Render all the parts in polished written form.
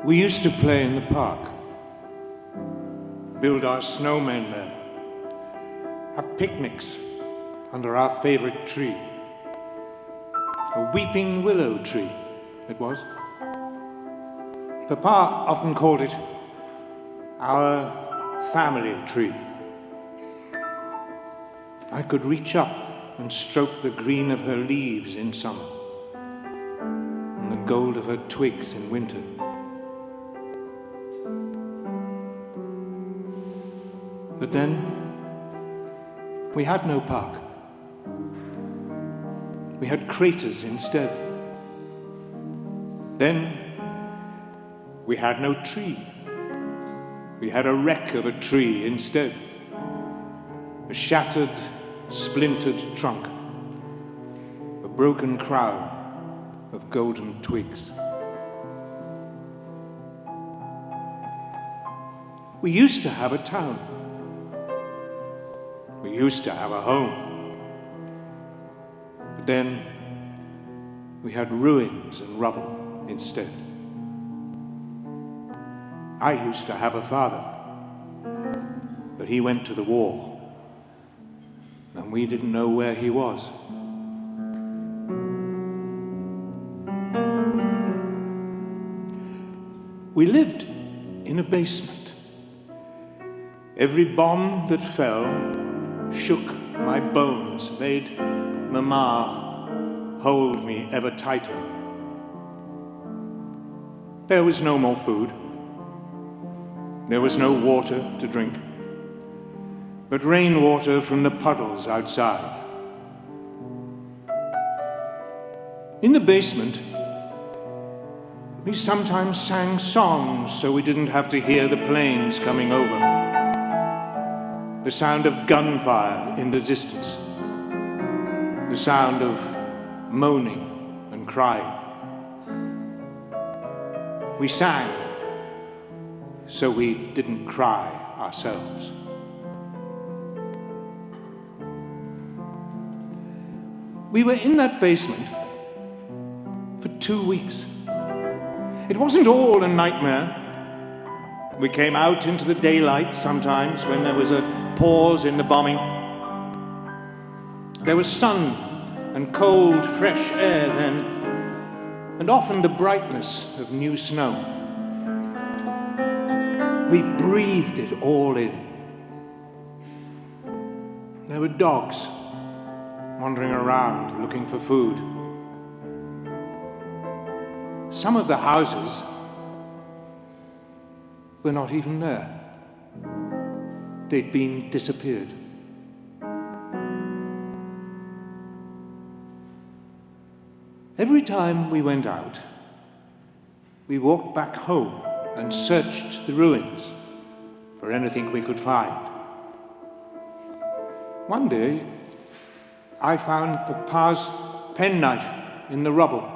We used to play in the park, build our snowmen there, have picnics under our favorite tree. A weeping willow tree, it was. Papa often called it our family tree. I could reach up and stroke the green of her leaves in summer and the gold of her twigs in winter. But then, we had no park. We had craters instead. Then, we had no tree. We had a wreck of a tree instead. A shattered, splintered trunk. A broken crown of golden twigs. We used to have a town. We used to have a home. But then we had ruins and rubble instead. I used to have a father, but he went to the war, and we didn't know where he was. We lived in a basement. Every bomb that fell shook my bones, made Mama hold me ever tighter. There was no more food. There was no water to drink, but rainwater from the puddles outside. In the basement, we sometimes sang songs so we didn't have to hear the planes coming over. The sound of gunfire in the distance. The sound of moaning and crying. We sang so we didn't cry ourselves. We were in that basement for 2 weeks. It wasn't all a nightmare. We came out into the daylight sometimes when there was a pause in the bombing. There was sun and cold, fresh air then, and often the brightness of new snow. We breathed it all in. There were dogs wandering around looking for food. Some of the houses were not even there. They'd been disappeared. Every time we went out, we walked back home and searched the ruins for anything we could find. One day, I found Papa's penknife in the rubble.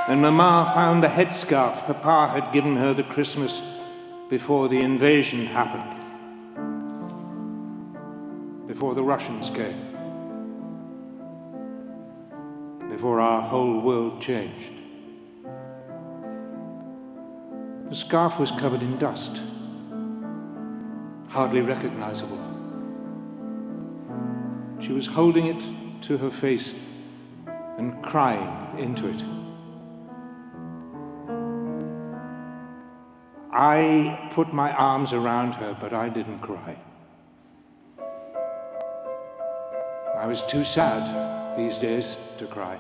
And Mama found the headscarf Papa had given her the Christmas before the invasion happened, before the Russians came, before our whole world changed. The scarf was covered in dust, hardly recognizable. She was holding it to her face and crying into it. I put my arms around her, but I didn't cry. I was too sad these days to cry.